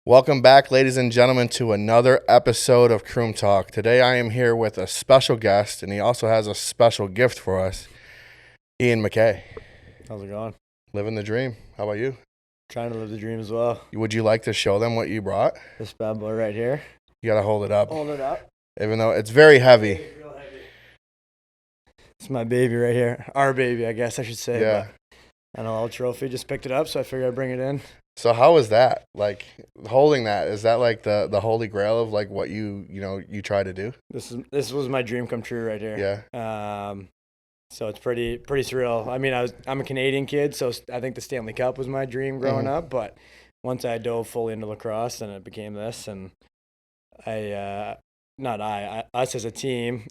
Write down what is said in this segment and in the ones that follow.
Welcome back, ladies and gentlemen, to another episode of CroomTalk. Today I am here with a special guest, and he also has a special gift for us, MacKay. How's it going? Living the dream. How about you? Trying to live the dream as well. Would you like to show them what you brought? This bad boy right here. You got to hold it up. Hold it up. Even though it's very heavy. It's real heavy. It's my baby right here. Our baby, I guess I should say. Yeah. NLL Trophy. Just picked it up, so I figured I'd bring it in. So how is that? Like, holding that, is that like the holy grail of like what you try to do? This was my dream come true right here. Yeah. So it's pretty surreal. I mean, I'm a Canadian kid, so I think the Stanley Cup was my dream growing up. But once I dove fully into lacrosse, then it became this. And us as a team,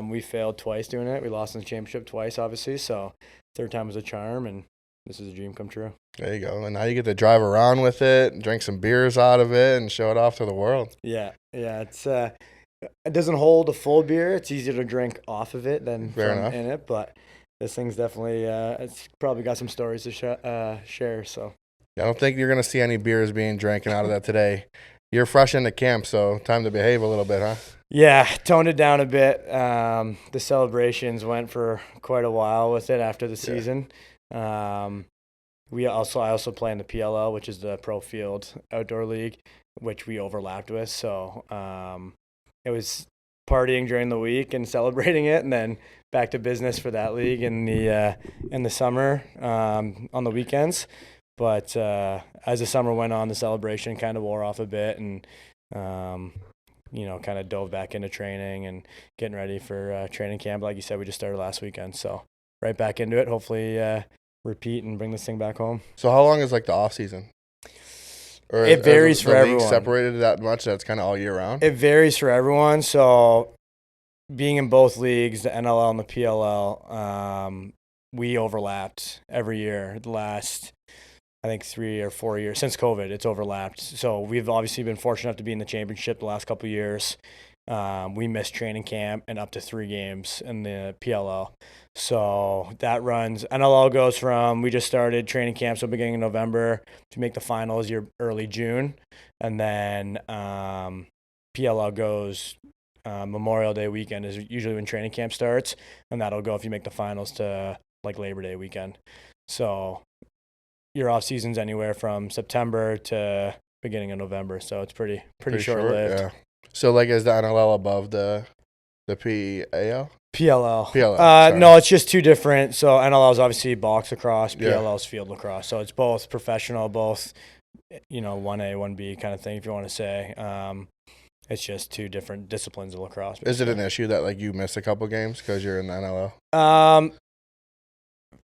we failed twice doing it. We lost in the championship twice, obviously. So third time was a charm, and this is a dream come true. There you go. And now you get to drive around with it, and drink some beers out of it, and show it off to the world. Yeah. It's it doesn't hold a full beer. It's easier to drink off of it than in it. But this thing's definitely it's probably got some stories to share. So I don't think you're gonna see any beers being drank out of that today. You're fresh into camp, so time to behave a little bit, huh? Yeah, toned it down a bit. The celebrations went for quite a while with it after the season. I also play in the PLL, which is the Pro Field Outdoor League, which we overlapped with. So it was partying during the week and celebrating it, and then back to business for that league in the summer on the weekends. But as the summer went on, the celebration kind of wore off a bit, and kind of dove back into training and getting ready for training camp. Like you said, we just started last weekend, so right back into it. Hopefully repeat and bring this thing back home. So how long is like the off season? Or it varies for everyone. Separated that much that's kind of all year round? It varies for everyone. So being in both leagues, the NLL and the PLL, we overlapped every year. The last, I think, 3 or 4 years since COVID, it's overlapped. So we've obviously been fortunate enough to be in the championship the last couple of years. We missed training camp and up to 3 games in the PLL. So that runs. NLL goes from, we just started training camp, so beginning of November. To make the finals, you're early June. And then PLL goes Memorial Day weekend is usually when training camp starts. And that'll go if you make the finals to like Labor Day weekend. So your off season's anywhere from September to beginning of November. So it's pretty short-lived. Yeah. So like is the NLL above the PAL? PLL. No, it's just two different. So NLL is obviously box lacrosse. PLL is field lacrosse. So it's both professional, both 1A, 1B kind of thing, if you want to say. It's just two different disciplines of lacrosse. Is it an issue that like you missed a couple games because you're in the NLL?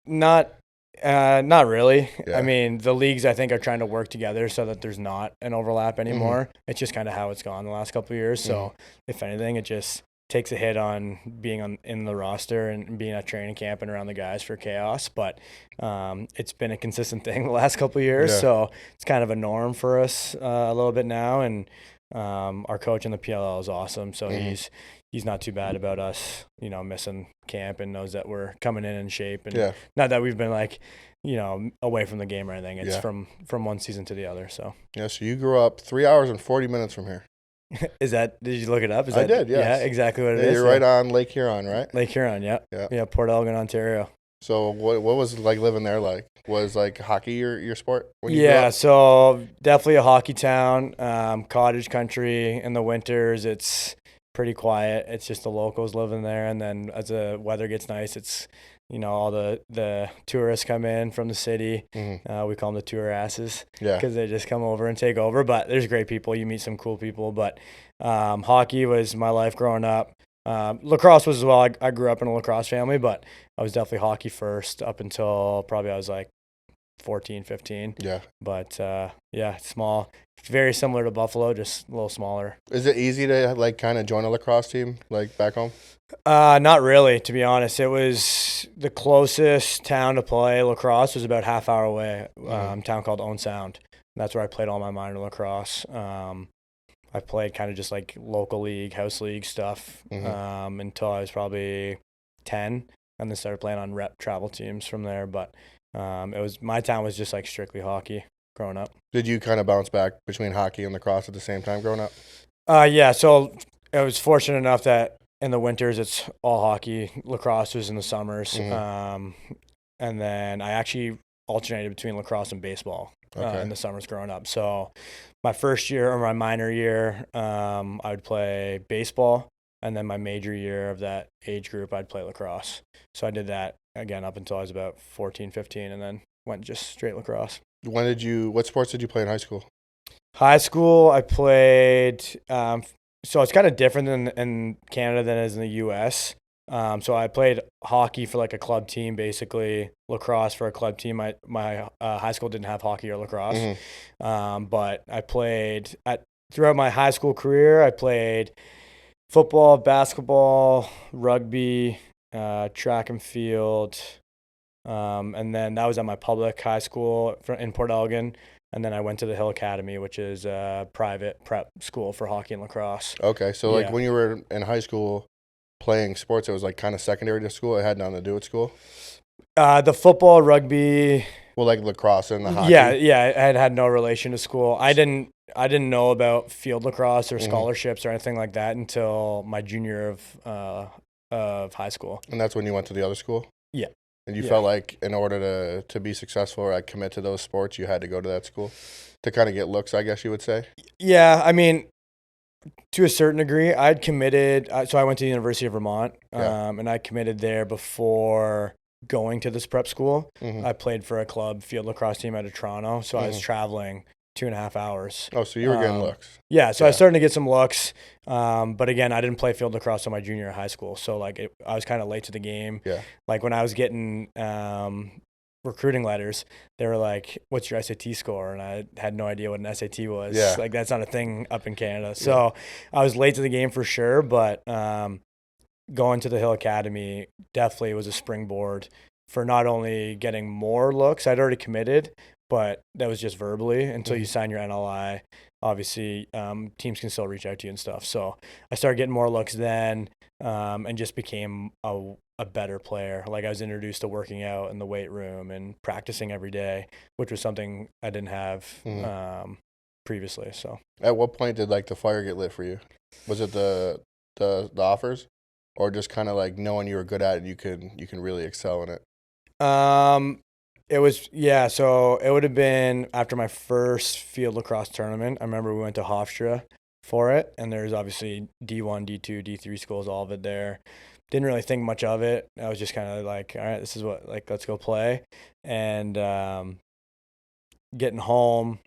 Not really. Yeah. I mean, the leagues I think are trying to work together so that there's not an overlap anymore. It's just kind of how it's gone the last couple of years. So if anything, it just takes a hit on being in the roster and being at training camp and around the guys for chaos. But it's been a consistent thing the last couple of years. So it's kind of a norm for us a little bit now. And our coach in the PLL is awesome. So he's not too bad about us, missing camp, and knows that we're coming in shape. And not that we've been like, away from the game or anything. It's from one season to the other. So so you grew up 3 hours and 40 minutes from here. Did you look it up? I did, yes. Yeah, exactly what it is. You're right on Lake Huron, right? Lake Huron, yeah. Port Elgin, Ontario. So what was it like living there like? Was like hockey your sport when you grew up? So definitely a hockey town, cottage country. In the winters, it's pretty quiet. It's just the locals living there. And then as the weather gets nice, it's, all the tourists come in from the city. We call them the tour asses because they just come over and take over. But there's great people. You meet some cool people. But hockey was my life growing up. Lacrosse was as well. I grew up in a lacrosse family, but I was definitely hockey first up until probably I was like 14, 15. Yeah. But small. Very similar to Buffalo, just a little smaller. Is it easy to like kind of join a lacrosse team like back home? Not really, to be honest. It was the closest town to play lacrosse was about half hour away. A town called Owen Sound. And that's where I played all my minor lacrosse. I played kind of just like local league, house league stuff until I was probably 10, and then started playing on rep travel teams from there. But my town was just like strictly hockey. growing up. Did you kind of bounce back between hockey and lacrosse at the same time growing up? Yeah, so I was fortunate enough that in the winters it's all hockey. Lacrosse was in the summers. Mhm. And then I actually alternated between lacrosse and baseball Okay. in the summers growing up. So my first year or my minor year, I would play baseball. And then my major year of that age group, I'd play lacrosse. So I did that again up until I was about 14, 15, and then went just straight lacrosse. What sports did you play in high school? High school, I played. So it's kind of different in Canada than it is in the U.S. So I played hockey for like a club team, basically lacrosse for a club team. My high school didn't have hockey or lacrosse, but I played throughout my high school career. I played football, basketball, rugby, track and field, and then that was at my public high school in Port Elgin. And then I went to the Hill Academy, which is a private prep school for hockey and lacrosse. Okay, so like Yeah. when you were in high school playing sports, it was like kind of secondary to school. It had nothing to do with school. The football, rugby. Well, like lacrosse and the hockey. Yeah. I had no relation to school. I didn't know about field lacrosse or scholarships or anything like that until my junior of high school. And that's when you went to the other school. Yeah. And you felt like in order to be successful or like commit to those sports, you had to go to that school to kind of get looks, I guess you would say. Yeah, I mean, to a certain degree, I'd committed. So I went to the University of Vermont, and I committed there before going to this prep school. I played for a club field lacrosse team out of Toronto, so I was traveling 2.5 hours. Oh, so you were getting looks. Yeah, so I was starting to get some looks. But again, I didn't play field lacrosse until my junior year of high school, so like I was kind of late to the game. Yeah. Like when I was getting recruiting letters, they were like, "What's your SAT score?" And I had no idea what an SAT was. Yeah. Like that's not a thing up in Canada. So I was late to the game for sure. But going to the Hill Academy definitely was a springboard for not only getting more looks. I'd already committed, but that was just verbally until you sign your NLI. Obviously, teams can still reach out to you and stuff. So I started getting more looks then, and just became a better player. Like I was introduced to working out in the weight room and practicing every day, which was something I didn't have previously. So at what point did like the fire get lit for you? Was it the offers, or just kind of like knowing you were good at it, you can really excel in it? It was, yeah, so it would have been after my first field lacrosse tournament. I remember we went to Hofstra for it, and there's obviously D1, D2, D3 schools, all of it there. Didn't really think much of it. I was just kind of like, all right, this is what, like, let's go play. And getting home,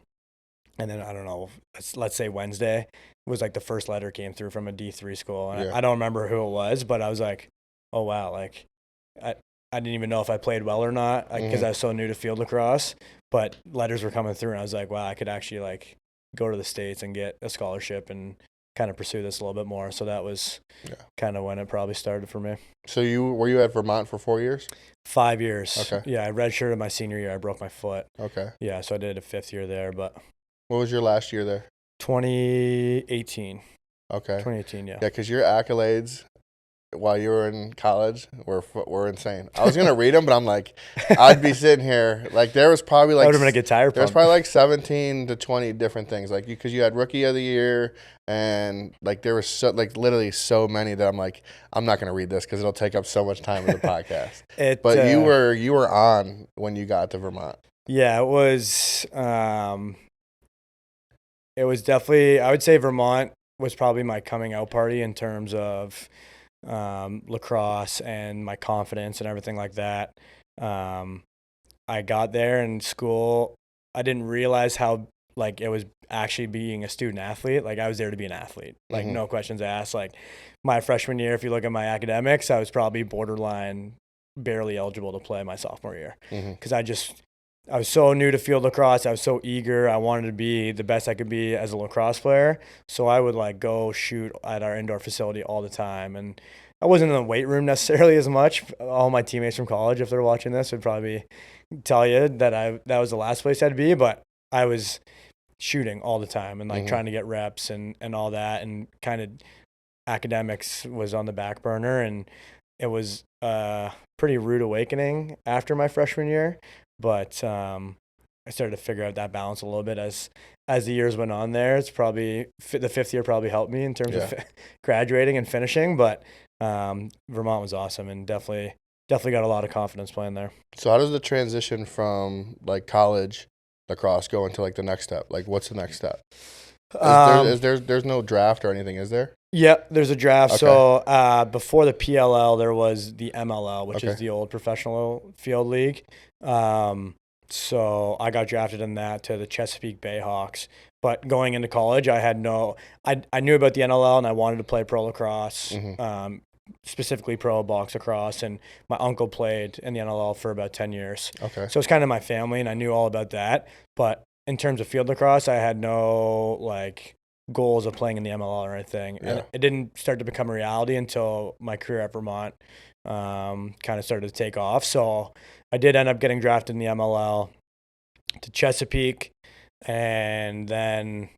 and then, I don't know, let's say Wednesday was like the first letter came through from a D3 school. And I don't remember who it was, but I was like, oh, wow, like, I didn't even know if I played well or not because I was so new to field lacrosse, but letters were coming through and I was like, wow, I could actually like go to the States and get a scholarship and kind of pursue this a little bit more. So that was kind of when it probably started for me. So were you at Vermont for 4 years? 5 years. Okay. Yeah, I redshirted my senior year. I broke my foot. Okay. Yeah, so I did a 5th year there, but. What was your last year there? 2018. Okay. 2018, yeah. Yeah, because your accolades while you were in college were insane. I was gonna read them, but I'm like, I'd be sitting here like there was probably like I would have been a guitar pump. There's probably like 17 to 20 different things like because you had rookie of the year and like there was so like literally so many that I'm like I'm not gonna read this because it'll take up so much time in the podcast. But you were on when you got to Vermont. Yeah, it was definitely, I would say Vermont was probably my coming out party in terms of lacrosse and my confidence and everything like that. I got there in school. I didn't realize how like it was actually being a student athlete. Like I was there to be an athlete, like no questions asked. Like my freshman year, if you look at my academics, I was probably borderline barely eligible to play my sophomore year because I was so new to field lacrosse. I was so eager. I wanted to be the best I could be as a lacrosse player. So I would like go shoot at our indoor facility all the time. And I wasn't in the weight room necessarily as much. All my teammates from college, if they're watching this, would probably tell you that that was the last place I'd be. But I was shooting all the time and like trying to get reps and all that. And kind of academics was on the back burner. And it was a pretty rude awakening after my freshman year. But I started to figure out that balance a little bit as the years went on there. It's probably the fifth year probably helped me in terms of graduating and finishing, but Vermont was awesome and definitely got a lot of confidence playing there. So how does the transition from like college lacrosse go into like the next step? Like what's the next step? There's no draft or anything, is there? Yeah, there's a draft. Okay. So before the PLL, there was the MLL, which is the old professional field league. So I got drafted in that to the Chesapeake Bay Hawks. But going into college, I knew about the NLL and I wanted to play pro lacrosse, specifically pro box lacrosse. And my uncle played in the NLL for about 10 years. Okay. So it's kind of my family and I knew all about that. But in terms of field lacrosse, I had no like goals of playing in the MLL or anything. Yeah. And it didn't start to become a reality until my career at Vermont kind of started to take off. So I did end up getting drafted in the MLL to Chesapeake, and then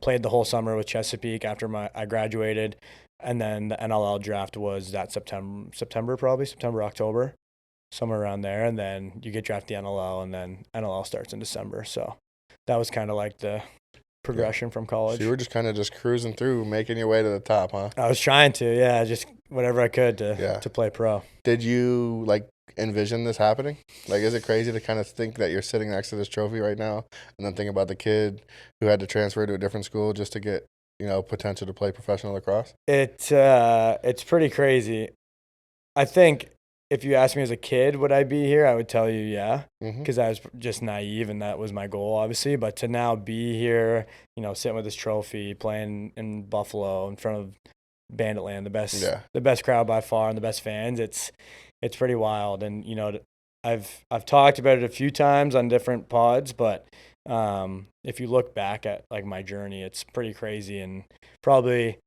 played the whole summer with Chesapeake after I graduated. And then the NLL draft was that September, October, somewhere around there. And then you get drafted the NLL, and then NLL starts in December. So that was kind of like the progression from college. So you were just kind of cruising through, making your way to the top, huh? I was trying to, just whatever I could to play pro. Did you like envision this happening? Like, is it crazy to kind of think that you're sitting next to this trophy right now and then think about the kid who had to transfer to a different school just to get, potential to play professional lacrosse? It's pretty crazy. I think if you asked me as a kid, would I be here? I would tell you, yeah, because I was just naive and that was my goal, obviously. But to now be here, sitting with this trophy, playing in Buffalo in front of Banditland, the best crowd by far and the best fans, it's pretty wild. And I've talked about it a few times on different pods, but if you look back at like my journey, it's pretty crazy and probably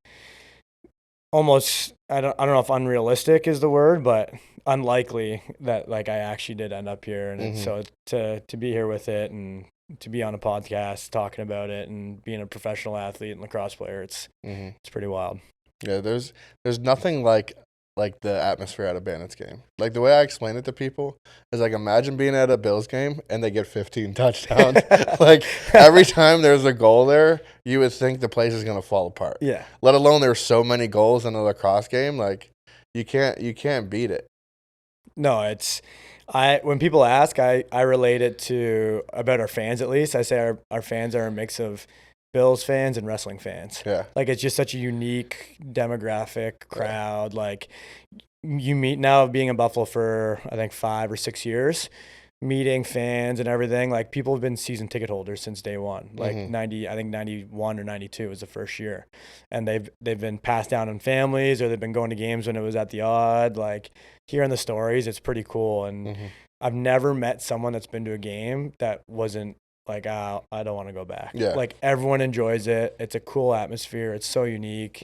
almost I don't know if unrealistic is the word, but unlikely that like I actually did end up here. And so to be here with it and to be on a podcast talking about it and being a professional athlete and lacrosse player, it's pretty wild. Yeah, there's nothing like the atmosphere at a Bandits game. Like the way I explain it to people is like, imagine being at a Bills game and they get 15 touchdowns. Like every time there's a goal there, you would think the place is going to fall apart. Yeah. Let alone there's so many goals in a lacrosse game. Like you can't beat it. No, when people ask, I relate it to about our fans, at least. I say our fans are a mix of Bills fans and wrestling fans. Yeah. Like it's just such a unique demographic crowd. Yeah. Like you meet now being in Buffalo for I think 5 or 6 years, meeting fans and everything. Like people have been season ticket holders since day one. Like 91 or 92 was the first year. And they've been passed down in families or they've been going to games when it was at the odd. Like hearing the stories, it's pretty cool. And I've never met someone that's been to a game that wasn't like, I don't want to go back. Yeah. Like everyone enjoys it. It's a cool atmosphere. It's so unique.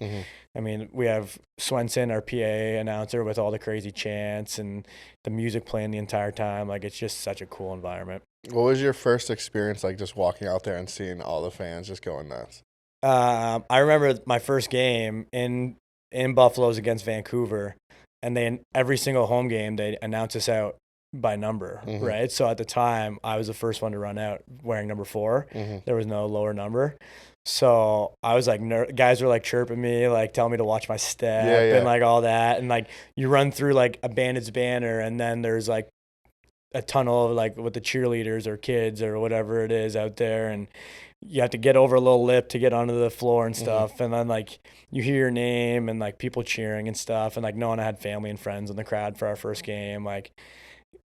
I mean, we have Swenson, our PA announcer, with all the crazy chants and the music playing the entire time. Like it's just such a cool environment. What was your first experience like just walking out there and seeing all the fans just going nuts? I remember my first game in Buffalo was against Vancouver, and every single home game they announce us out by number, right? So at the time, I was the first one to run out wearing number 4. There was no lower number. So I was like, guys were like chirping me, like telling me to watch my step and like all that. And like you run through like a Bandits banner and then there's like a tunnel of like with the cheerleaders or kids or whatever it is out there. And you have to get over a little lip to get onto the floor and stuff. And then like you hear your name and like people cheering and stuff. And like knowing I had family and friends in the crowd for our first game, like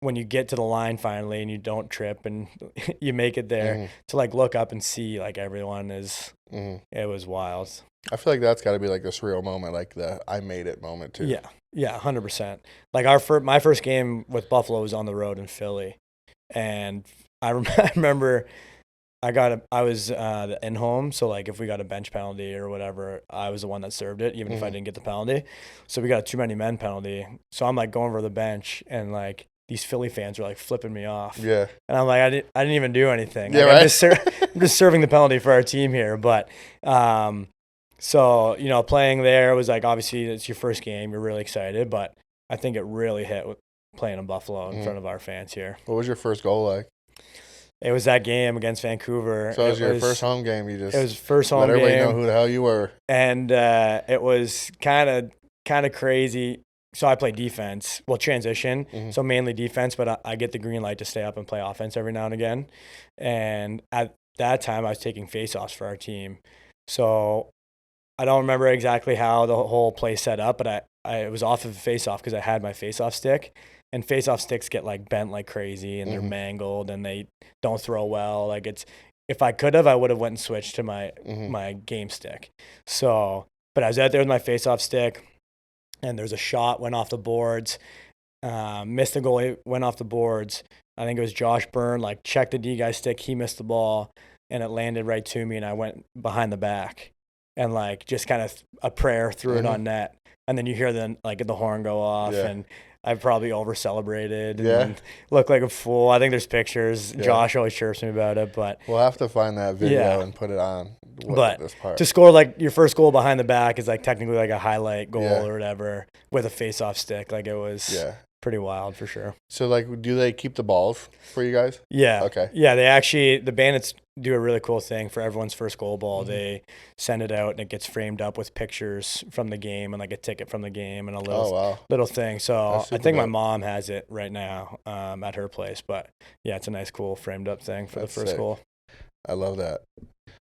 when you get to the line finally and you don't trip and you make it there to like look up and see like everyone is, it was wild. I feel like that's got to be like the surreal moment, like the I made it moment too. Yeah, 100%. Like my first game with Buffalo was on the road in Philly, and I remember I was the in home, so like if we got a bench penalty or whatever, I was the one that served it, even if I didn't get the penalty. So we got a too many men penalty. So I'm like going over the bench and like these Philly fans were like flipping me off. Yeah. And I'm like, I didn't even do anything. Yeah, like, right? I'm just serving the penalty for our team here. But so, playing there was like, obviously it's your first game. You're really excited. But I think it really hit with playing in Buffalo in front of our fans here. What was your first goal like? It was that game against Vancouver. So it was your first home game. You just it was first home let everybody game, know who the hell you were. and it was kind of crazy. So I play defense, well, transition, so mainly defense, but I get the green light to stay up and play offense every now and again. And at that time, I was taking faceoffs for our team. So I don't remember exactly how the whole play set up, but I was off of a faceoff because I had my faceoff stick. And faceoff sticks get like bent like crazy, and they're mangled, and they don't throw well. Like if I could have, I would have went and switched to my game stick. So, but I was out there with my faceoff stick, and there's a shot went off the boards, missed the goalie, went off the boards. I think it was Josh Byrne, like checked the D guy stick, he missed the ball, and it landed right to me, and I went behind the back, and like just kind of a prayer threw it on net, and then you hear the horn go off, and I probably over celebrated and looked like a fool. I think there's pictures. Josh always chirps me about it, but we'll have to find that video and put it on. But this part. To score like your first goal behind the back is like technically like a highlight goal or whatever with a face-off stick. Like it was pretty wild for sure. So like, do they keep the balls for you guys? Yeah. Okay. Yeah, the Bandits do a really cool thing for everyone's first goal ball. They send it out and it gets framed up with pictures from the game and like a ticket from the game and a little thing. So I think my mom has it right now at her place. But yeah, it's a nice, cool framed up thing for the first goal. I love that.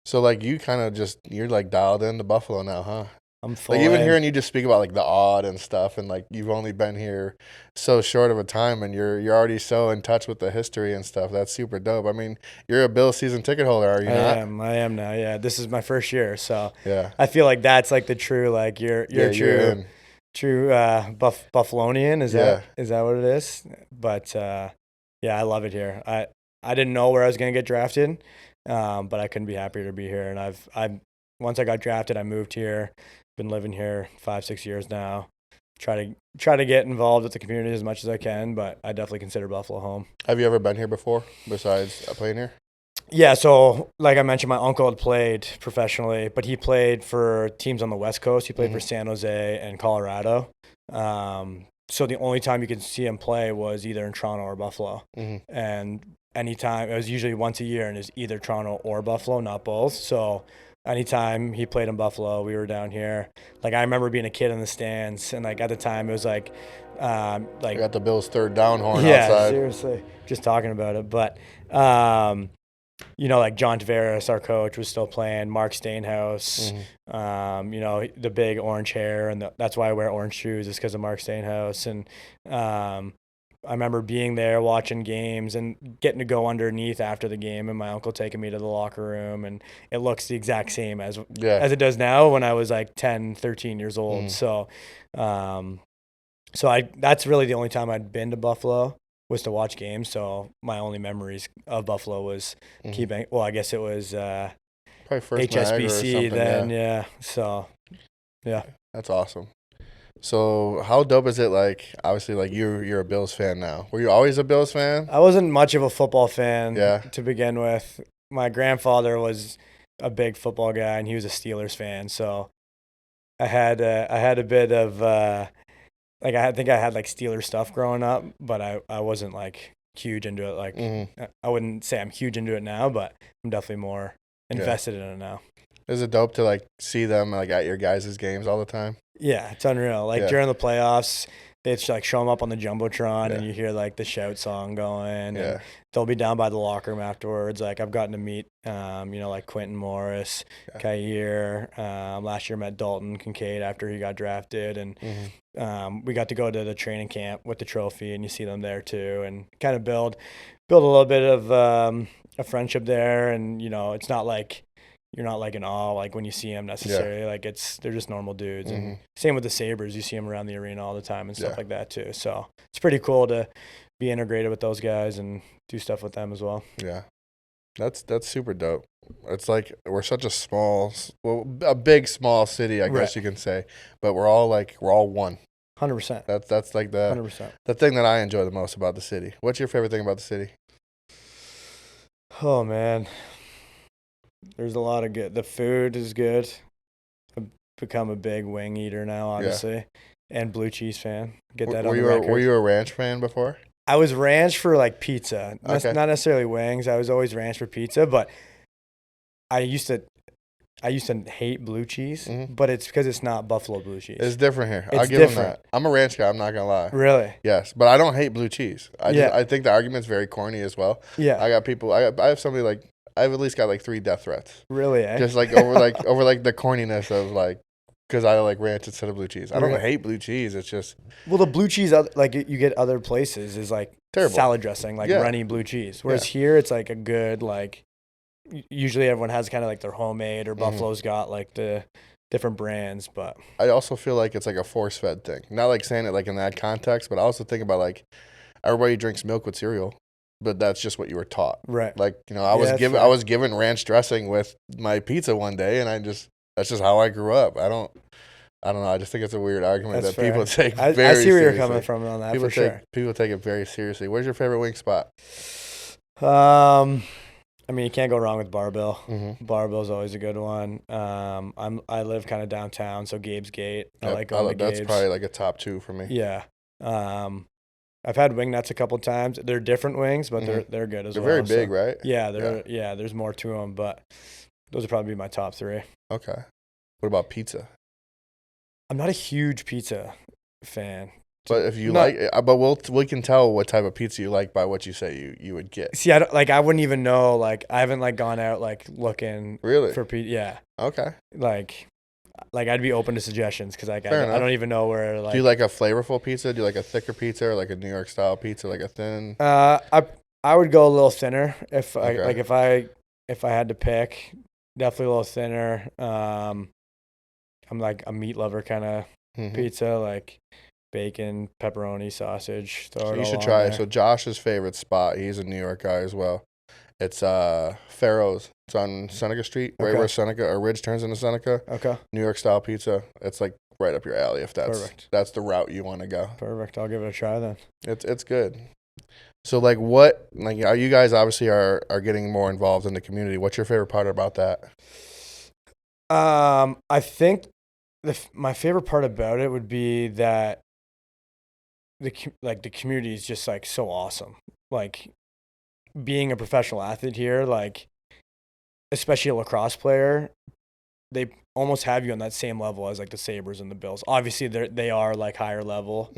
So like you kind of you're like dialed into Buffalo now, huh? I'm full. Like even hearing you just speak about like the odd and stuff, and like you've only been here so short of a time, and you're already so in touch with the history and stuff. That's super dope. I mean, you're a Bills season ticket holder, are you not? I am now. Yeah, this is my first year, so yeah. I feel like that's like the true like you're true Buffalonian. Is that what it is? But yeah, I love it here. I didn't know where I was gonna get drafted, but I couldn't be happier to be here. And I've once I got drafted, I moved here. Been living here 5-6 years now. Try to get involved with the community as much as I can, but I definitely consider Buffalo home. Have you ever been here before besides playing here? Yeah, so like I mentioned, my uncle had played professionally, but he played for teams on the West Coast. He played for San Jose and Colorado. So the only time you could see him play was either in Toronto or Buffalo. And anytime, it was usually once a year, and it was either Toronto or Buffalo, not both. So anytime he played in Buffalo, we were down here. Like I remember being a kid in the stands, and like at the time it was like I got the Bills' third down horn outside. Yeah, seriously, just talking about it. But you know, like John Tavares, our coach, was still playing. Mark Stainhouse, you know, the big orange hair, and that's why I wear orange shoes, is because of Mark Stainhouse. And I remember being there watching games and getting to go underneath after the game, and my uncle taking me to the locker room, and it looks the exact same as it does now when I was like 10, 13 years old. So that's really the only time I'd been to Buffalo was to watch games. So my only memories of Buffalo was keeping, well, I guess it was probably first HSBC then. So yeah. That's awesome. So how dope is it? Like, obviously, like you're a Bills fan now. Were you always a Bills fan? I wasn't much of a football fan to begin with. My grandfather was a big football guy, and he was a Steelers fan. So I had a bit of like I think I had like Steelers stuff growing up, but I wasn't like huge into it. Like I wouldn't say I'm huge into it now, but I'm definitely more invested in it now. Is it dope to like see them like at your guys' games all the time? Yeah, it's unreal. Like during the playoffs, they just like show them up on the Jumbotron and you hear like the shout song going. And they'll be down by the locker room afterwards. Like I've gotten to meet, you know, like Quentin Morris, Kair. Last year met Dalton Kincaid after he got drafted, and we got to go to the training camp with the trophy, and you see them there too, and kind of build a little bit of a friendship there. And you know, it's not like you're not like in awe like when you see them necessarily. Like they're just normal dudes. And same with the Sabres, you see them around the arena all the time and stuff like that too. So it's pretty cool to be integrated with those guys and do stuff with them as well. Yeah, that's super dope. It's like we're such a big small city, I guess you can say, but we're all one. 100%. That's like the 100%. The thing that I enjoy the most about the city. What's your favorite thing about the city? Oh man, there's a lot of good. The food is good. I've become a big wing eater now, obviously, and blue cheese fan. Get that on the record. Were you a ranch fan before? I was ranch for like pizza, Okay. not necessarily wings. I was always ranch for pizza, but I used to hate blue cheese, but it's because it's not buffalo blue cheese. It's different here. It's I'll give them that. I'm a ranch guy. I'm not gonna lie. Really? Yes, but I don't hate blue cheese. I think the argument's very corny as well. Yeah. I got people. I have somebody like I've at least got like 3 death threats. Really? Eh? Just like over the corniness of like because I like ranch instead of blue cheese. I don't hate blue cheese. It's just the blue cheese like you get other places is like terrible salad dressing, like runny blue cheese. Whereas here it's like a good like. Usually everyone has kind of like their homemade or Buffalo's got like the different brands, but I also feel like it's like a force-fed thing. Not like saying it like in that context, but I also think about like everybody drinks milk with cereal, but that's just what you were taught. Right. Like, I was given ranch dressing with my pizza one day, and that's just how I grew up. I don't know. I just think it's a weird argument that people take very seriously. I see where you're coming from on that for sure. People take it very seriously. Where's your favorite wing spot? I mean, you can't go wrong with Barbell. Barbell's always a good one. I live kind of downtown, so Gabe's Gate. I like going to Gabe's. That's probably like a top 2 for me. Yeah. I've had wing nuts a couple times. They're different wings, but they're good as well. They're very big, right? Yeah, there's more to them, but those would probably be my top 3. Okay. What about pizza? I'm not a huge pizza fan. But if you we can tell what type of pizza you like by what you say you would get. See, I wouldn't even know. Like, I haven't like gone out like looking for pizza. Yeah. Okay. Like I'd be open to suggestions because I don't even know where. Like, do you like a flavorful pizza? Do you like a thicker pizza or like a New York style pizza, like a thin? I would go a little thinner if I had to pick. Definitely a little thinner. I'm like a meat lover kind of pizza, like bacon, pepperoni, sausage. You should try it. So Josh's favorite spot, he's a New York guy as well. It's Pharaoh's. It's on Seneca Street, right where Seneca or Ridge turns into Seneca. Okay. New York style pizza. It's like right up your alley if that's the route you want to go. Perfect. I'll give it a try then. It's good. So like what you guys obviously are getting more involved in the community. What's your favorite part about that? I think my favorite part about it would be that the community is just like so awesome. Like being a professional athlete here, like especially a lacrosse player, they almost have you on that same level as like the Sabres and the Bills. Obviously they are like higher level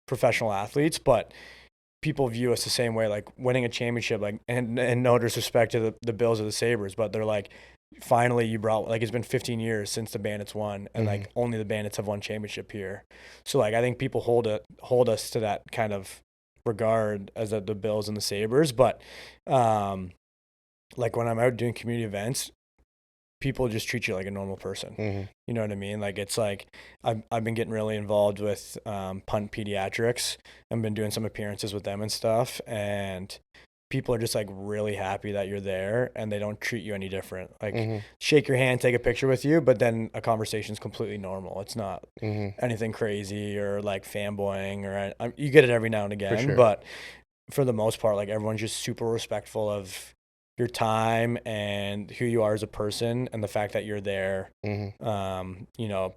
professional athletes, but people view us the same way, like winning a championship, like and no disrespect to the Bills or the Sabres, but they're like, finally you brought, like, it's been 15 years since the Bandits won, and like only the Bandits have won championship here. So like I think people hold us to that kind of regard as the Bills and the Sabres, but like when I'm out doing community events, people just treat you like a normal person. You know what I mean? Like it's like I've been getting really involved with punt pediatrics. I've been doing some appearances with them and stuff, and people are just like really happy that you're there, and they don't treat you any different. Like shake your hand, take a picture with you, but then a conversation's completely normal. It's not anything crazy or like fanboying or you get it every now and again, but for the most part, like everyone's just super respectful of your time and who you are as a person, and the fact that you're there, you know,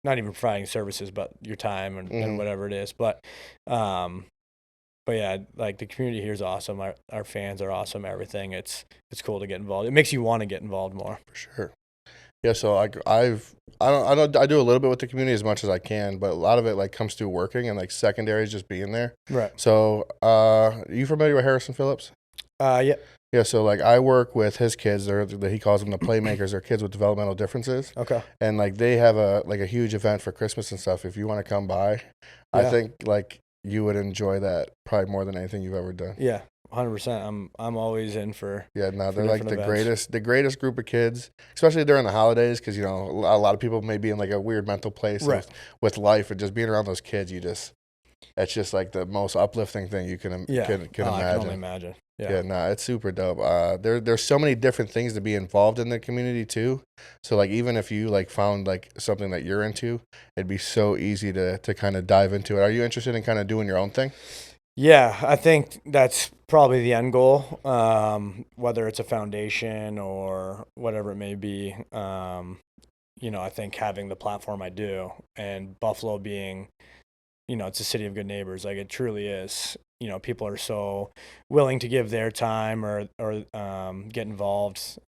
not even providing services, but your time and whatever it is. But yeah, like the community here is awesome. Our fans are awesome. Everything. It's cool to get involved. It makes you want to get involved more. For sure. Yeah. So I do a little bit with the community as much as I can, but a lot of it like comes through working, and like secondary is just being there. Right. So are you familiar with Harrison Phillips? Yeah. Yeah, so like I work with his kids. He calls them the playmakers. They're kids with developmental differences. Okay. And like they have a huge event for Christmas and stuff. If you want to come by, I think like you would enjoy that probably more than anything you've ever done. Yeah, 100%. I'm always in for. Yeah, no, they're like the greatest group of kids, especially during the holidays, because you know a lot of people may be in like a weird mental place with life, and just being around those kids, it's just like the most uplifting thing you can imagine. I can only imagine. Yeah, no, it's super dope. There's so many different things to be involved in the community too. So like even if you like found like something that you're into, it'd be so easy to kind of dive into it. Are you interested in kind of doing your own thing? Yeah, I think that's probably the end goal. Whether it's a foundation or whatever it may be. You know, I think having the platform I do, and Buffalo being it's a city of good neighbors. Like, it truly is. People are so willing to give their time or get involved.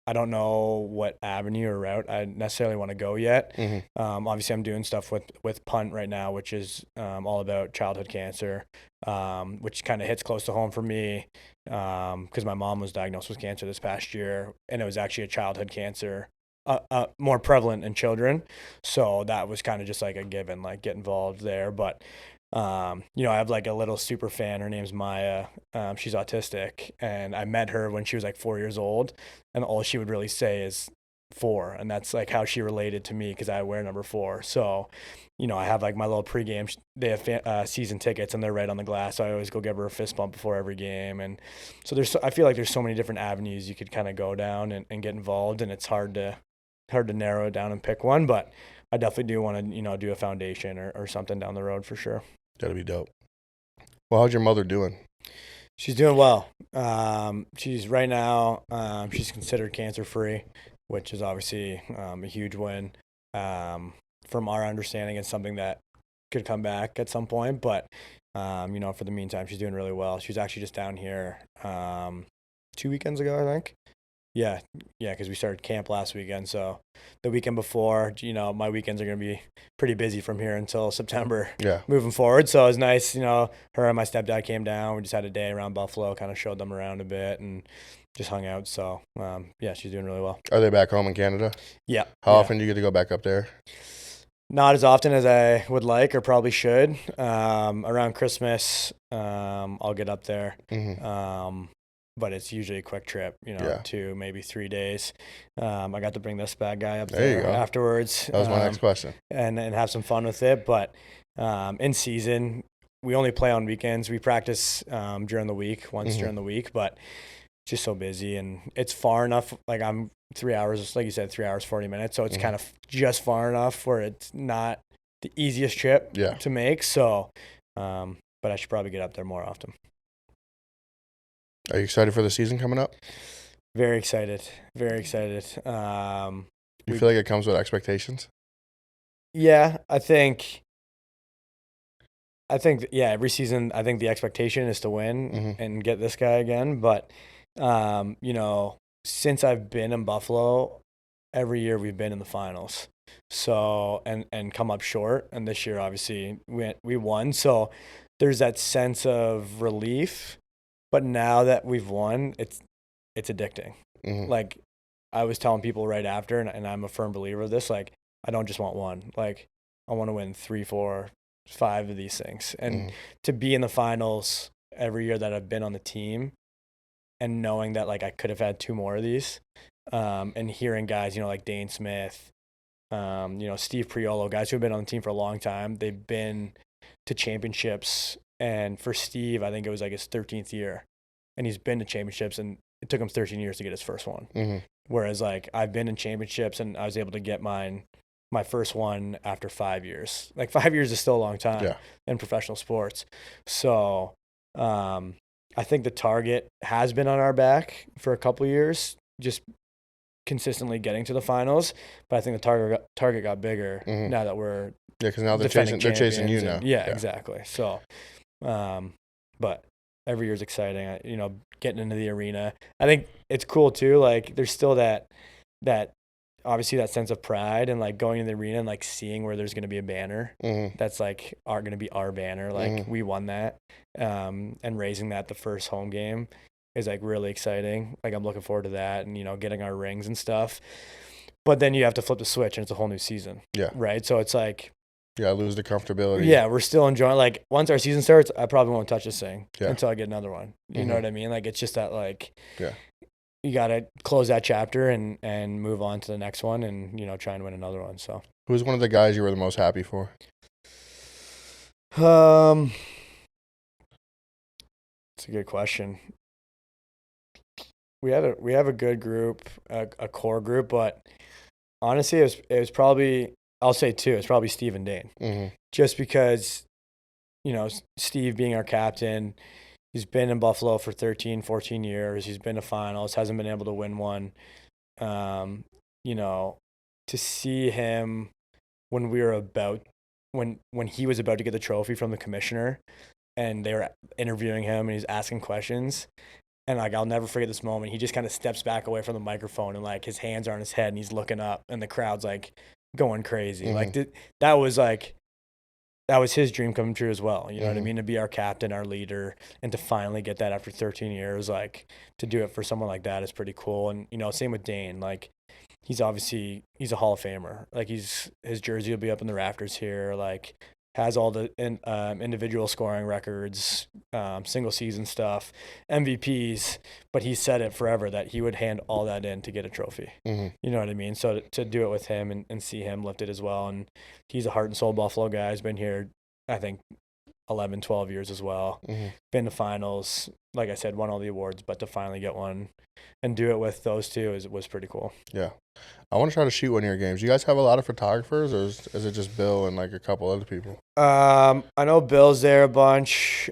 I don't know what avenue or route I necessarily want to go yet. Obviously, I'm doing stuff with Punt right now, which is all about childhood cancer, which kind of hits close to home for me because my mom was diagnosed with cancer this past year, and it was actually a childhood cancer, more prevalent in children. So that was kind of just like a given, like get involved there. But I have like a little super fan. Her name's Maya. She's autistic, and I met her when she was like 4 years old, and all she would really say is 4, and that's like how she related to me because I wear number 4. So, I have like my little pregame. They have season tickets, and they're right on the glass. So I always go give her a fist bump before every game, and so I feel like there's so many different avenues you could kind of go down and get involved, and it's hard to narrow it down and pick one, but I definitely do want to do a foundation or something down the road for sure. That'd be dope. Well, how's your mother doing? She's doing well. She's right now, she's considered cancer-free, which is obviously a huge win. From our understanding, it's something that could come back at some point, but for the meantime, she's doing really well. She was actually just down here 2 weekends ago, I think. Yeah, because we started camp last weekend. So the weekend before, my weekends are going to be pretty busy from here until September moving forward. So it was nice, her and my stepdad came down. We just had a day around Buffalo, kind of showed them around a bit and just hung out. So, she's doing really well. Are they back home in Canada? Yeah. How often do you get to go back up there? Not as often as I would like or probably should. Around Christmas, I'll get up there. But it's usually a quick trip, 2, maybe 3 days. I got to bring this bad guy up there afterwards. That was my next question. And have some fun with it. But in season, we only play on weekends. We practice during the week, once during the week, but just so busy. And it's far enough, like I'm 3 hours, like you said, 3 hours, 40 minutes. So it's kind of just far enough where it's not the easiest trip to make. So, but I should probably get up there more often. Are you excited for the season coming up? Very excited. Very excited. You feel like it comes with expectations? Yeah, I think every season I think the expectation is to win and get this guy again. But since I've been in Buffalo, every year we've been in the finals. So and come up short. And this year obviously we won. So there's that sense of relief. But now that we've won, it's addicting. Like I was telling people right after, and I'm a firm believer of this, like I don't just want one. Like I want to win 3, 4, 5 of these things. And to be in the finals every year that I've been on the team and knowing that like I could have had 2 more of these and hearing guys, like Dane Smith, Steve Priolo, guys who have been on the team for a long time, they've been to championships. And for Steve, I think it was like his 13th year. And he's been to championships, and it took him 13 years to get his first one. Whereas, like, I've been in championships, and I was able to get my first one after 5 years. Like, 5 years is still a long time in professional sports. So I think the target has been on our back for a couple of years, just consistently getting to the finals. But I think the target got bigger now that we're because now they're chasing you now. Yeah, exactly. So, but every year is exciting. Getting into the arena. I think it's cool too. Like there's still that obviously that sense of pride and like going to the arena and like seeing where there's going to be a banner that's like going to be our banner. Like we won that, and raising that the first home game is like really exciting. Like I'm looking forward to that and getting our rings and stuff. But then you have to flip the switch and it's a whole new season. Yeah. Right. So it's like. Yeah, lose the comfortability. Yeah, we're still enjoying. Like once our season starts, I probably won't touch this thing until I get another one. You know what I mean? Like it's just that like, you gotta close that chapter and move on to the next one, and try and win another one. So who's one of the guys you were the most happy for? It's a good question. We have a good group, a core group, but honestly, it was probably. I'll say 2. It's probably Steve and Dane. Just because, Steve being our captain, he's been in Buffalo for 13, 14 years. He's been to finals, hasn't been able to win one. To see him when we were about when he was about to get the trophy from the commissioner, and they were interviewing him and he's asking questions. And like, I'll never forget this moment. He just kind of steps back away from the microphone and like his hands are on his head and he's looking up and the crowd's like going crazy. Mm-hmm. Like that was his dream come true as well. You know what I mean? To be our captain, our leader, and to finally get that after 13 years, like to do it for someone like that is pretty cool. And, you know, same with Dane, like he's a Hall of Famer. Like his jersey will be up in the rafters here. Like has all the individual scoring records, single season stuff, MVPs, but he said it forever that he would hand all that in to get a trophy. Mm-hmm. You know what I mean? So to do it with him and see him lift it as well. And he's a heart and soul Buffalo guy. He's been here, I think, 11, 12 years as well. Mm-hmm. Been to finals, like I said, won all the awards, but to finally get one and do it with those two was pretty cool. Yeah. I want to try to shoot one of your games. You guys have a lot of photographers, or is it just Bill and like a couple other people? I know Bill's there a bunch.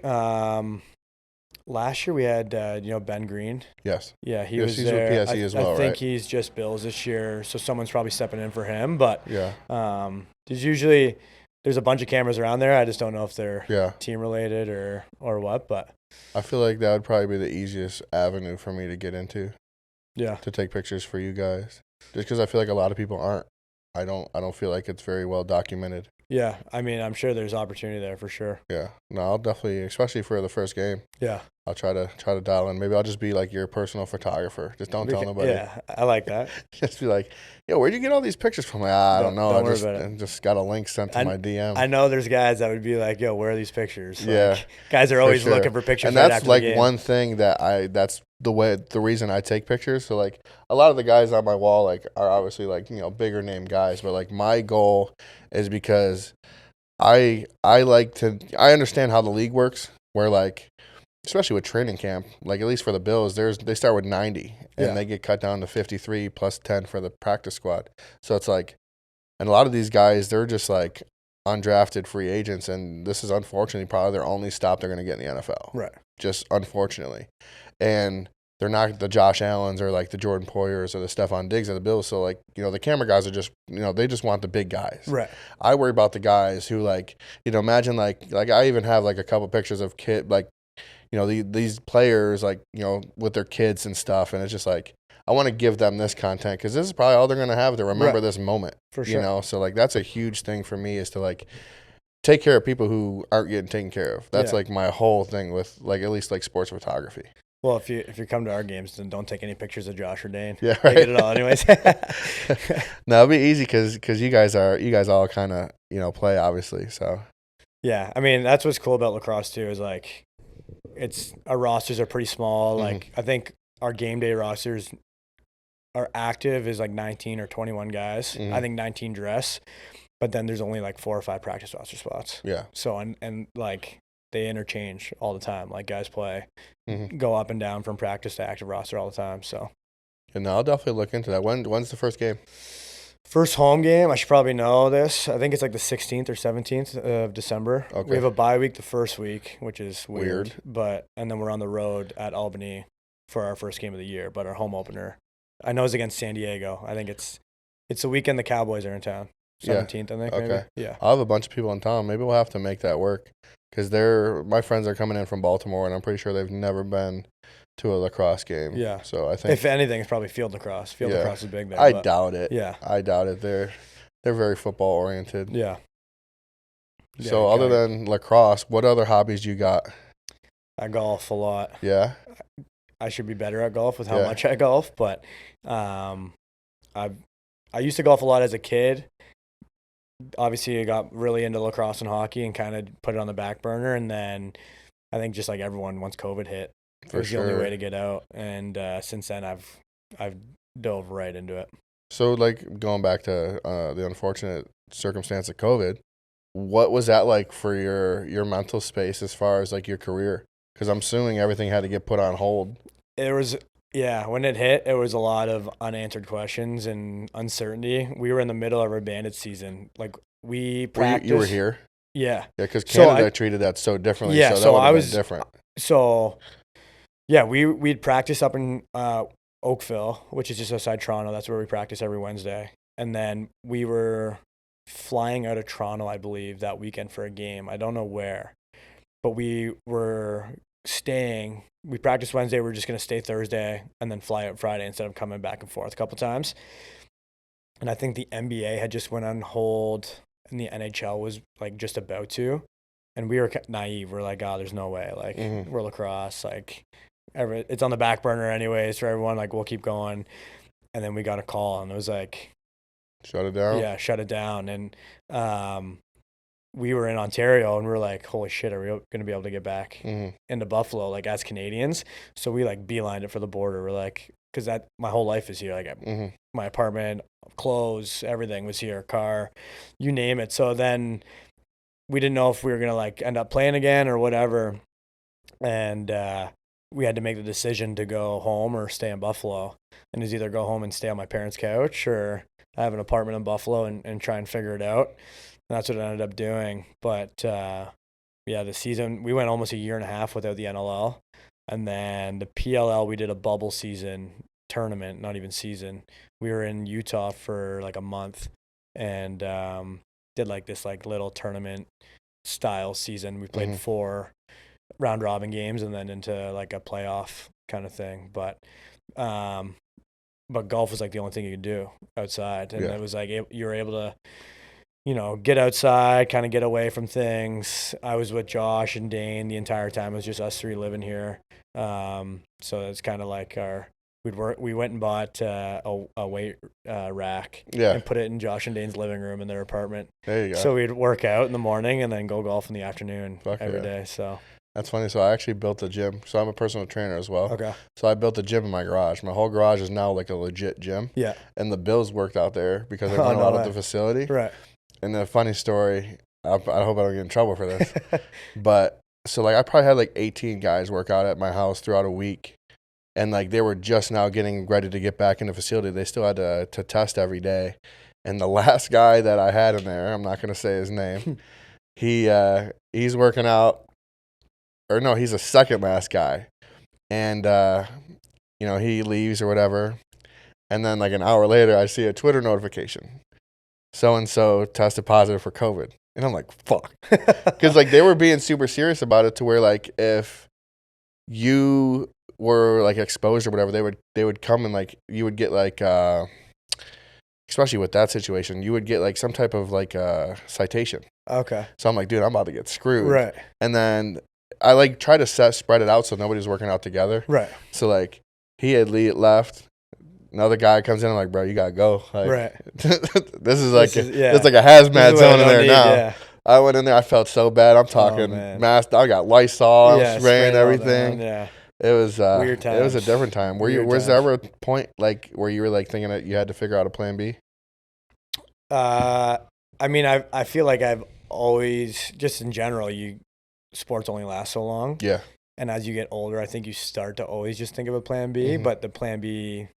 Last year we had Ben Green. Yes. Yeah, he yes, was he's there. with PSE as well, I think right? he's just Bill's this year, so someone's probably stepping in for him. But yeah, there's a bunch of cameras around there. I just don't know if they're yeah, team related or what. But I feel like that would probably be the easiest avenue for me to get into. Yeah, to take pictures for you guys, just because I feel like a lot of people aren't. I don't feel like it's very well documented. Yeah, I mean, I'm sure there's opportunity there for sure. Yeah, no, I'll definitely, especially for the first game. Yeah, I'll try to dial in. Maybe I'll just be like your personal photographer. Just don't tell nobody. Yeah, I like that. Just be like, yo, where'd you get all these pictures from? Like, I don't know. I just got a link sent to my DM. I know there's guys that would be like, yo, where are these pictures? Yeah, like, guys are always looking for pictures. And right that's after like the game. one thing that's the reason I take pictures. So like a lot of the guys on my wall like are obviously like, you know, bigger name guys, but like my goal is because I understand how the league works, where like especially with training camp, like at least for the Bills, they start with 90 and they get cut down to 53 plus 10 for the practice squad. So it's like, and a lot of these guys, they're just like undrafted free agents, and this is unfortunately probably their only stop they're going to get in the NFL. Right. Just unfortunately. And they're not the Josh Allens or like the Jordan Poyers or the Stephon Diggs of the Bills. So like, you know, the camera guys are just, you know, they just want the big guys. Right. I worry about the guys who like, you know, imagine like I even have like a couple pictures of you know, these players like, you know, with their kids and stuff. And it's just like, I want to give them this content because this is probably all they're going to have to remember this moment. For sure. You know, so like that's a huge thing for me is to like take care of people who aren't getting taken care of. That's like my whole thing with like at least like sports photography. Well, if you come to our games, then don't take any pictures of Josh or Dane. Yeah, right. They get it all anyways. No, it'll be easy because you guys all kind of, you know, play obviously. So yeah, I mean that's what's cool about lacrosse too is like our rosters are pretty small. Mm-hmm. Like I think our game day rosters are active is like 19 or 21 guys. Mm-hmm. I think 19 dress, but then there's only like 4 or 5 practice roster spots. Yeah. So and like they interchange all the time. Like guys play, mm-hmm. go up and down from practice to active roster all the time. So. And I'll definitely look into that. When's the first game? First home game, I should probably know this. I think it's like the 16th or 17th of December. Okay. We have a bye week the first week, which is weird. Weird. And then we're on the road at Albany for our first game of the year, but our home opener, I know, is against San Diego. I think it's the weekend the Cowboys are in town. 17th, I think. Okay. Maybe. Yeah. I'll have a bunch of people in town. Maybe we'll have to make that work because my friends are coming in from Baltimore, and I'm pretty sure they've never been to a lacrosse game. Yeah. So I think if anything, it's probably field lacrosse. Field lacrosse is big there. I doubt it. Yeah. I doubt it. They're very football oriented. Yeah. So other than lacrosse, what other hobbies you got? I golf a lot. Yeah. I should be better at golf with how much I golf, but I used to golf a lot as a kid. Obviously, I got really into lacrosse and hockey and kind of put it on the back burner. And then I think just like everyone, once COVID hit, it was the only way to get out. And since then, I've dove right into it. So, like, going back to the unfortunate circumstance of COVID, what was that like for your mental space as far as like your career? Because I'm assuming everything had to get put on hold. It was. Yeah, when it hit, it was a lot of unanswered questions and uncertainty. We were in the middle of our bandit season. Like, we practiced. You were here? Yeah. Yeah, because Canada treated that so differently. Yeah, so I was different. So, yeah, we'd practice up in Oakville, which is just outside Toronto. That's where we practice every Wednesday. And then we were flying out of Toronto, I believe, that weekend for a game. I don't know where, but we were staying. We practiced Wednesday. We were just going to stay Thursday and then fly out Friday instead of coming back and forth a couple times. And I think the NBA had just went on hold and the NHL was like just about to. And we were naive. We're like, oh, there's no way. Like, we're lacrosse. Like, it's on the back burner anyways for everyone. Like, we'll keep going. And then we got a call and it was like, shut it down. Yeah, shut it down. And we were in Ontario and we were like, holy shit, are we going to be able to get back into Buffalo, like, as Canadians? So we like beelined it for the border. We're like, because that my whole life is here. Like, my apartment, clothes, everything was here, car, you name it. So then we didn't know if we were going to like end up playing again or whatever. And we had to make the decision to go home or stay in Buffalo. And it was either go home and stay on my parents' couch or I have an apartment in Buffalo and try and figure it out. And that's what I ended up doing. But the season, we went almost a year and a half without the NLL. And then the PLL, we did a bubble season tournament, not even season. We were in Utah for like a month and did like this like little tournament style season. We played 4 round robin games and then into like a playoff kind of thing. But golf was like the only thing you could do outside. And it was like you were able to, get outside, kind of get away from things. I was with Josh and Dane the entire time. It was just us 3 living here. So it's kind of like we went and bought a weight rack and put it in Josh and Dane's living room in their apartment. There you go. So we'd work out in the morning and then go golf in the afternoon every day. So that's funny. So I actually built a gym. So I'm a personal trainer as well. Okay. So I built a gym in my garage. My whole garage is now like a legit gym. Yeah. And the Bills worked out there because they run a lot of the facility. Right. And the funny story, I hope I don't get in trouble for this, but so like I probably had like 18 guys work out at my house throughout a week. And like they were just now getting ready to get back in the facility. They still had to test every day. And the last guy that I had in there, I'm not going to say his name, he's working out. Or no, he's a second last guy. And, he leaves or whatever. And then like an hour later, I see a Twitter notification. So-and-so tested positive for COVID. And I'm like, fuck. Because like they were being super serious about it to where like if you were like exposed or whatever, they would come and like you would get like especially with that situation, you would get like some type of like citation. Okay. So I'm like, dude, I'm about to get screwed. Right. And then I like try to spread it out so nobody's working out together. Right. So like he had left. Another guy comes in, I'm like, bro, you gotta go. Like, right. This is like it's like a hazmat zone in there now. Yeah. I went in there, I felt so bad. I'm talking masked. I got Lysol, spraying everything. Yeah. It was weird times. It was a different time. Was there ever a point like where you were like thinking that you had to figure out a plan B? I mean, I feel like I've always, just in general, sports only last so long. Yeah. And as you get older, I think you start to always just think of a plan B, but the plan B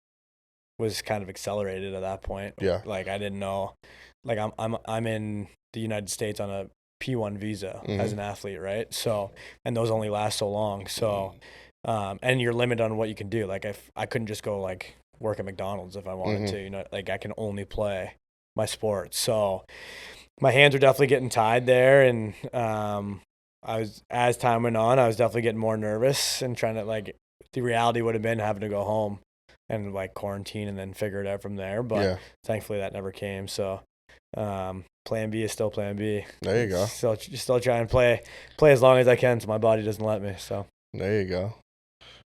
was kind of accelerated at that point. Yeah. Like I didn't know, like I'm in the United States on a P1 visa as an athlete, right? So, and those only last so long. So, and you're limited on what you can do. Like I couldn't just go like work at McDonald's if I wanted to, like I can only play my sport. So my hands were definitely getting tied there. And, as time went on, I was definitely getting more nervous and trying to like, the reality would have been having to go home and like quarantine and then figure it out from there. But thankfully that never came. So plan B is still plan B. There you go. Still try and play as long as I can so my body doesn't let me. So there you go.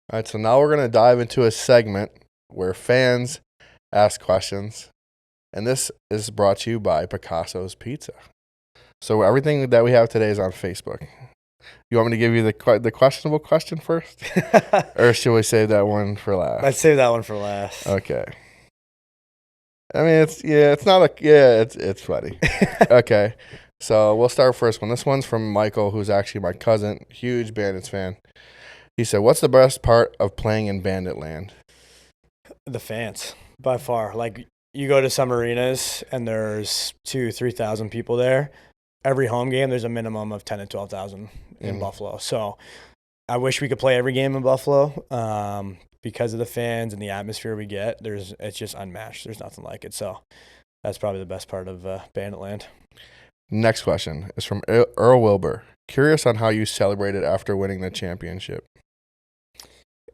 All right, so now we're going to dive into a segment where fans ask questions. And this is brought to you by Picasso's Pizza. So everything that we have today is on Facebook. You want me to give you the questionable question first? Or should we save that one for last? Let's save that one for last. Okay. I mean, it's funny. Okay. So we'll start first one. This one's from Michael, who's actually my cousin, huge Bandits fan. He said, what's the best part of playing in Bandit Land? The fans, by far. Like, you go to some arenas and there's 2,000-3,000 people there. Every home game, there's a minimum of 10,000 to 12,000 in Buffalo. So I wish we could play every game in Buffalo because of the fans and the atmosphere we get. It's just unmatched. There's nothing like it. So that's probably the best part of Banditland. Next question is from Earl Wilbur. Curious on how you celebrated after winning the championship.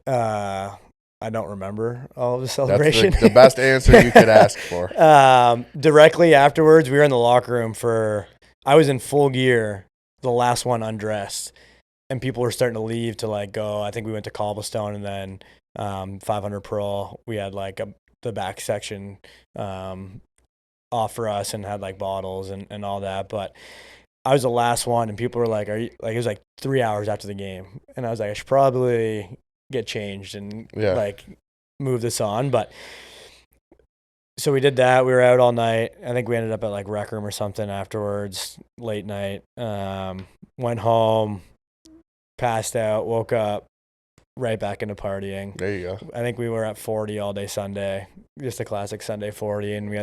I don't remember all of the celebration. That's the best answer you could ask for. Directly afterwards, we were in the locker room I was in full gear, the last one undressed, and people were starting to leave to like go. I think we went to Cobblestone and then 500 Pearl. We had like the back section off for us and had like bottles and all that. But I was the last one, and people were like, "Are you like?" It was like 3 hours after the game, and I was like, "I should probably get changed and like move this on." But so we did that. We were out all night. I think we ended up at like Rec Room or something afterwards, late night. Went home, passed out, woke up, right back into partying. There you go. I think we were at 40 all day Sunday, just a classic Sunday 40, and we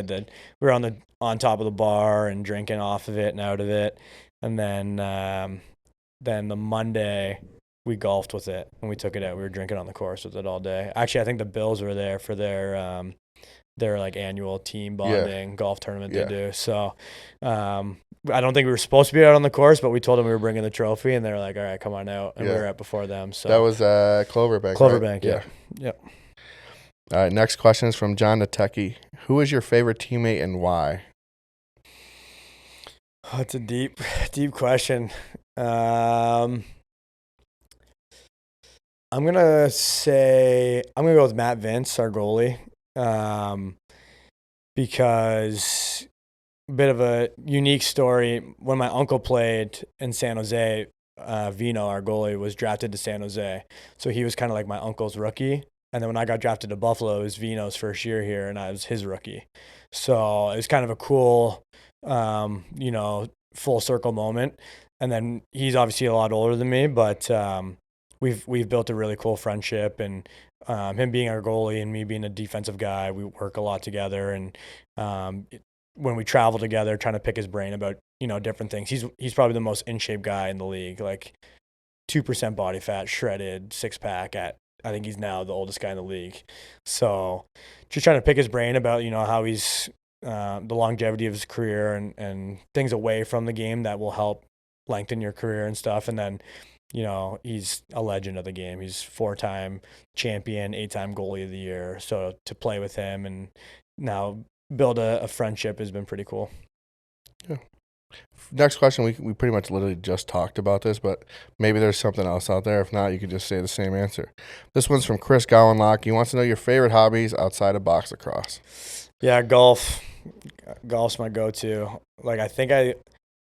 were on top of the bar and drinking off of it and out of it. And then the Monday we golfed with it and we took it out. We were drinking on the course with it all day. Actually, I think the Bills were there for their like annual team bonding golf tournament they do. So I don't think we were supposed to be out on the course, but we told them we were bringing the trophy, and they were like, "All right, come on out." And we were out before them. So that was Cloverbank. Cloverbank, right? yeah. All right, next question is from John Natecki. Who is your favorite teammate and why? Oh, it's a deep question. I'm gonna go with Matt Vince, our goalie, because a bit of a unique story. When my uncle played in San Jose, Vino, our goalie, was drafted to San Jose, so he was kind of like my uncle's rookie. And then when I got drafted to Buffalo, it was Vino's first year here, and I was his rookie. So it was kind of a cool, full circle moment. And then he's obviously a lot older than me, but we've built a really cool friendship. And him being our goalie and me being a defensive guy, we work a lot together. And when we travel together, trying to pick his brain about different things, he's probably the most in shape guy in the league, like 2% body fat, shredded, 6-pack at. I think he's now the oldest guy in the league. So just trying to pick his brain about, how he's the longevity of his career and things away from the game that will help lengthen your career and stuff. And then, he's a legend of the game. He's 4-time champion, 8-time goalie of the year. So to play with him and now build a friendship has been pretty cool. Yeah. Next question, we pretty much literally just talked about this, but maybe there's something else out there. If not, you could just say the same answer. This one's from Chris Gowanlock. He wants to know your favorite hobbies outside of box lacrosse. Yeah, golf. Golf's my go-to. Like, I think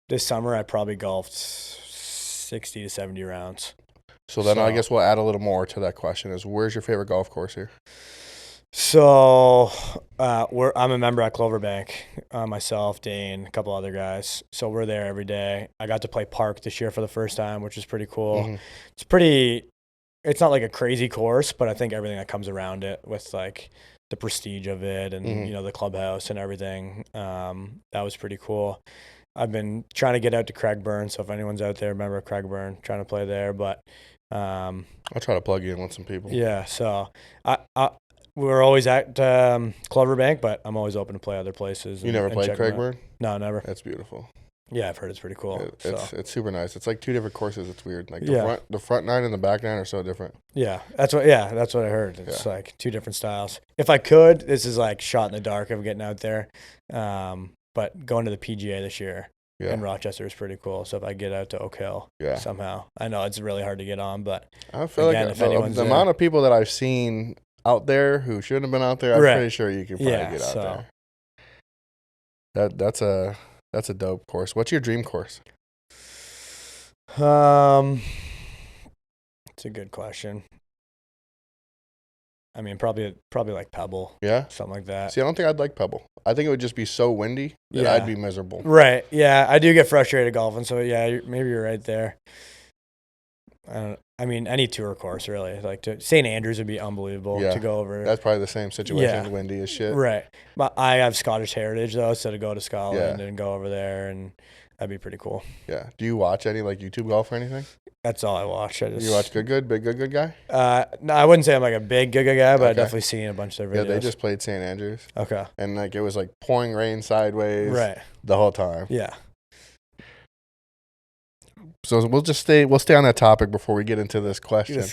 this summer I probably golfed 60 to 70 rounds. So then I guess we'll add a little more to that question is where's your favorite golf course here? So I'm a member at Cloverbank, myself, Dane, a couple other guys. So we're there every day. I got to play Park this year for the first time, which is pretty cool. Mm-hmm. It's not like a crazy course, but I think everything that comes around it with like the prestige of it and, the clubhouse and everything, that was pretty cool. I've been trying to get out to Craigburn. So if anyone's out there, remember Craigburn, trying to play there, but I'll try to plug you in with some people. Yeah. So we're always at Cloverbank, but I'm always open to play other places. You never played Craigburn? No, never. That's beautiful. Yeah, I've heard it's pretty cool. It's super nice. It's like two different courses. It's weird. Like the front nine and the back nine are so different. Yeah, that's what I heard. It's like two different styles. If I could, this is like shot in the dark of getting out there. But going to the PGA this year in Rochester is pretty cool. So if I get out to Oak Hill somehow, I know it's really hard to get on, but I feel again, like the amount of people that I've seen out there who shouldn't have been out there, I'm pretty sure you can probably get out there. That's a dope course. What's your dream course? It's a good question. I mean, probably like Pebble. Yeah? Something like that. See, I don't think I'd like Pebble. I think it would just be so windy that I'd be miserable. Right. Yeah, I do get frustrated golfing, so yeah, maybe you're right there. I mean, any tour course, really. Like St. Andrews would be unbelievable to go over. That's probably the same situation, windy as shit. Right. But I have Scottish heritage, though, so to go to Scotland and go over there, and That'd be pretty cool. Yeah. Do you watch any like YouTube golf or anything? That's all I watch. You watch Big Good guy? No, I wouldn't say I'm like a big good guy, but I've definitely seen a bunch of their videos. Yeah, they just played St. Andrews. Okay. And like it was like pouring rain sideways. Right. The whole time. Yeah. So we'll stay on that topic before we get into this question.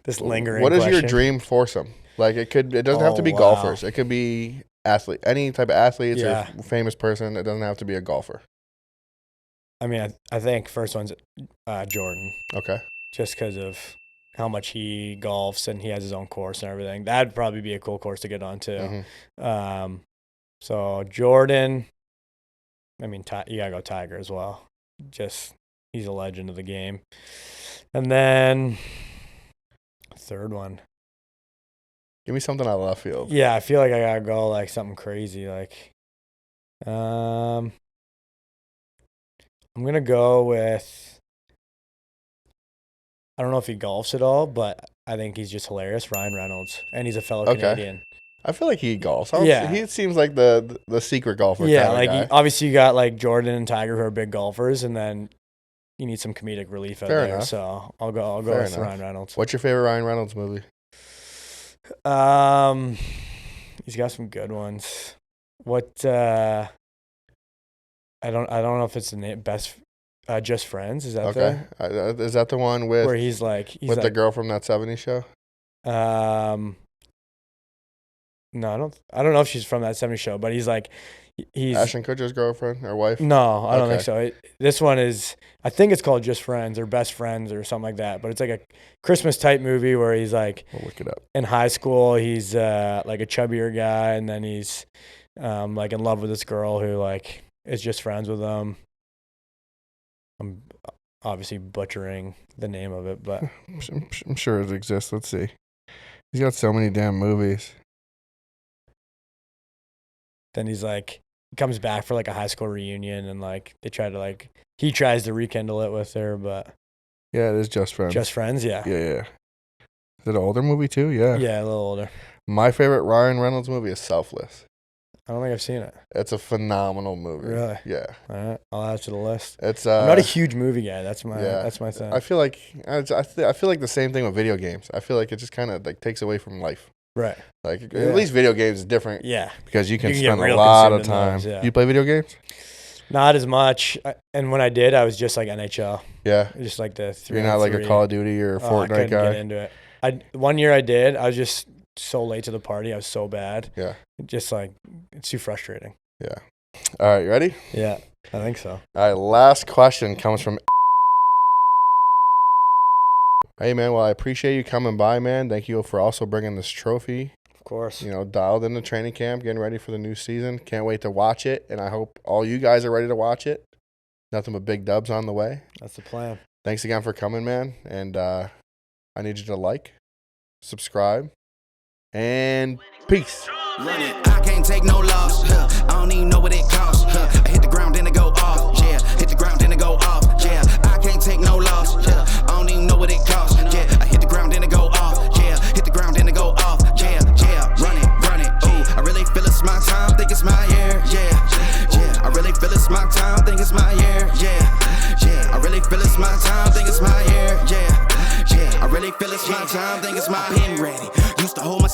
This lingering What is question. your dream foursome? Like it doesn't have to be golfers. It could be athlete, any type of athletes or famous person. It doesn't have to be a golfer. I mean, I think first one's Jordan. Okay. Just because of how much he golfs and he has his own course and everything. That'd probably be a cool course to get on too. Mm-hmm. So Jordan, I mean, you gotta go Tiger as well. Just he's a legend of the game. And then third one. Give me something out of left field. Yeah, I feel like I gotta go like something crazy. Like, I'm going to go with, I don't know if he golfs at all, but I think he's just hilarious, Ryan Reynolds. And he's a fellow Canadian. I feel like he golfs. He seems like the secret golfer. Yeah, like obviously you got like Jordan and Tiger who are big golfers, and then you need some comedic relief out there. Enough. So I'll go with Ryan Reynolds. What's your favorite Ryan Reynolds movie? He's got some good ones. I don't know if it's the name. Just Friends. Is that okay? Is that the one with where he's the girl from that '70s show? No, I don't know if she's from that '70s show, but he's Ashton Kutcher's girlfriend or wife. No, I don't think so. This one is, I think it's called Just Friends or Best Friends or something like that. But it's like a Christmas type movie where he's like, we'll look it up. In high school, he's like a chubbier guy, and then he's like in love with this girl who like is just friends with him. I'm obviously butchering the name of it, but I'm sure it exists. Let's see. He's got so many damn movies. Then he's like, he comes back for like a high school reunion, and like they try to like, he tries to rekindle it with her, but yeah, it is Just Friends. Just Friends, yeah. Yeah. Is it an older movie too? Yeah. Yeah, a little older. My favorite Ryan Reynolds movie is Selfless. I don't think I've seen it. It's a phenomenal movie. Really? Yeah. All right, I'll add it to the list. I'm not a huge movie guy. That's my thing. I feel like the same thing with video games. I feel like it just kind of like takes away from life. Right. Like at least video games is different. Yeah. Because you can spend a lot of time. Those, yeah. You play video games? Not as much. And when I did, I was just like NHL. Yeah. Just like the 3. You're not like a Call of Duty or a Fortnite I couldn't guy. Get into it. One year I did. I was just so late to the party. I was so bad. Yeah. Just like, it's too frustrating. Yeah. All right, you ready? Yeah, I think so. All right, last question comes from. Hey, man, well, I appreciate you coming by, man. Thank you for also bringing this trophy. Of course. You know, dialed into training camp, getting ready for the new season. Can't wait to watch it, and I hope all you guys are ready to watch it. Nothing but big dubs on the way. That's the plan. Thanks again for coming, man, and I need you to like, subscribe, and peace. Run it. I can't take no loss. I don't even know what it costs. I hit the ground, then it go off. Yeah, hit the ground, then it go off. Yeah, I can't take no loss. I don't even know what it costs. Yeah, I hit the ground, then it go off. Yeah, hit the ground, then it go off. Yeah, run it. Ooh, I really feel it's my time. Think it's my year. Yeah. I really feel it's my time. Think it's my year. Yeah. I really feel it's my time. Think it's my year. Yeah. I really feel it's my time. Think it's my pen ready. Used to hold my